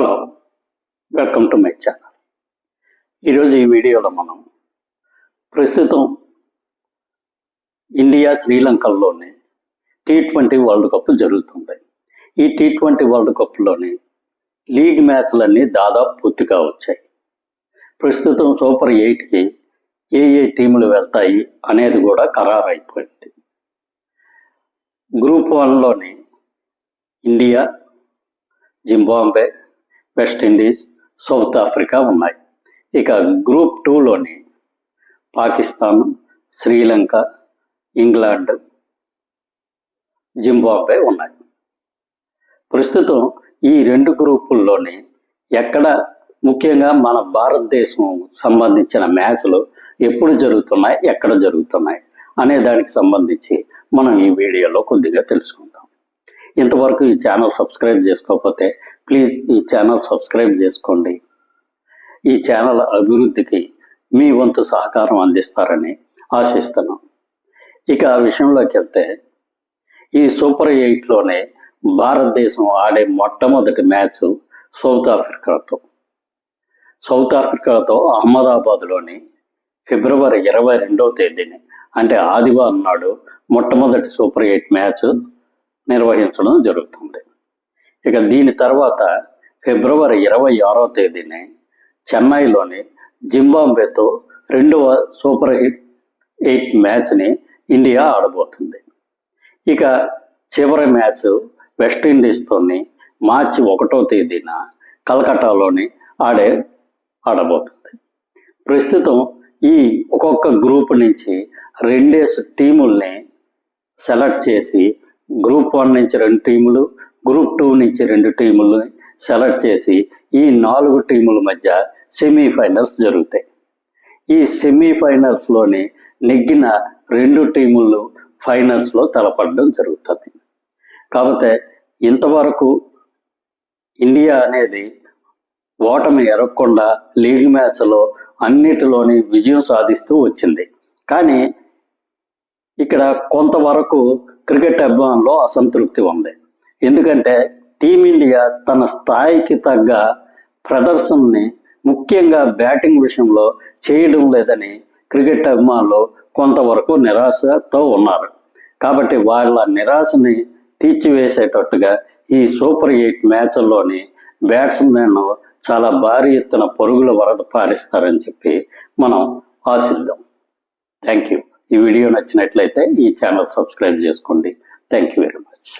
Hello, welcome to my channel. ఈరోజు ఈ వీడియోలో మనం ప్రస్తుతం ఇండియా శ్రీలంకల్లోని T20 వరల్డ్ కప్ జరుగుతుంది. ఈ T20 వరల్డ్ కప్లోని లీగ్ మ్యాచ్లన్నీ దాదాపు పూర్తిగా వచ్చాయి. ప్రస్తుతం సూపర్ 8కి ఏ టీములు వెళ్తాయి అనేది కూడా ఖరారైపోయింది. గ్రూప్ 1లోని India, Zimbabwe, West Indies, South Africa ఉన్నాయి. ఇక గ్రూప్ 2లోని పాకిస్తాన్, శ్రీలంక, ఇంగ్లాండ్, జింబాబ్వే ఉన్నాయి. ప్రస్తుతం ఈ రెండు గ్రూపుల్లోని ఎక్కడ ముఖ్యంగా మన భారతదేశం సంబంధించిన మ్యాచ్లు ఎప్పుడు జరుగుతున్నాయి, ఎక్కడ జరుగుతున్నాయి అనే దానికి సంబంధించి మనం ఈ వీడియోలో కొద్దిగా తెలుసుకుందాం. ఇంతవరకు ఈ ఛానల్ సబ్స్క్రైబ్ చేసుకోకపోతే ప్లీజ్ ఈ ఛానల్ సబ్స్క్రైబ్ చేసుకోండి. ఈ ఛానల్ అభివృద్ధికి మీ వంతు సహకారం అందిస్తారని ఆశిస్తున్నాం. ఇక ఆ విషయంలోకి వెళ్తే ఈ సూపర్ 8లోనే భారతదేశం ఆడే మొట్టమొదటి మ్యాచ్ సౌత్ ఆఫ్రికాతో అహ్మదాబాద్లోని ఫిబ్రవరి 22వ తేదీని అంటే ఆదివారం నాడు మొట్టమొదటి సూపర్ 8 మ్యాచ్ నిర్వహించడం జరుగుతుంది. ఇక దీని తర్వాత ఫిబ్రవరి 26వ తేదీని చెన్నైలోని జింబాబ్వేతో రెండవ సూపర్ 8 మ్యాచ్ని ఇండియా ఆడబోతుంది. ఇక చివరి మ్యాచ్ వెస్టిండీస్తోని మార్చి 1వ తేదీన కలకట్టాలోని ఆడబోతుంది. ప్రస్తుతం ఈ ఒక్కొక్క గ్రూప్ నుంచి 2 టీముల్ని సెలెక్ట్ చేసి గ్రూప్ 1 నుంచి 2 టీములు, గ్రూప్ 2 నుంచి 2 టీములని సెలెక్ట్ చేసి ఈ 4 టీముల మధ్య సెమీఫైనల్స్ జరుగుతాయి. ఈ సెమీఫైనల్స్లోని నెగ్గిన 2 టీములు ఫైనల్స్లో తలపడడం జరుగుతుంది. కాకపోతే ఇంతవరకు ఇండియా అనేది ఓటమి ఎరగకుండా లీగ్ మ్యాచ్లో అన్నిటిలోని విజయం సాధిస్తూ వచ్చింది. కానీ ఇక్కడ కొంతవరకు క్రికెట్ అభిమానుల్లో అసంతృప్తి ఉంది. ఎందుకంటే టీమిండియా తన స్థాయికి తగ్గ ప్రదర్శనని ముఖ్యంగా బ్యాటింగ్ విషయంలో చేయడం లేదని క్రికెట్ అభిమానులు కొంతవరకు నిరాశతో ఉన్నారు. కాబట్టి వాళ్ళ నిరాశని తీర్చివేసేటట్టుగా ఈ సూపర్ 8 మ్యాచ్ల్లోని బ్యాట్స్మెన్ చాలా భారీ ఎత్తున పరుగుల వరద పారిస్తారని చెప్పి మనం ఆశిద్దాం. Thank you. ఈ వీడియో నచ్చినట్లయితే ఈ ఛానల్ సబ్స్క్రైబ్ చేసుకోండి. Thank you very much.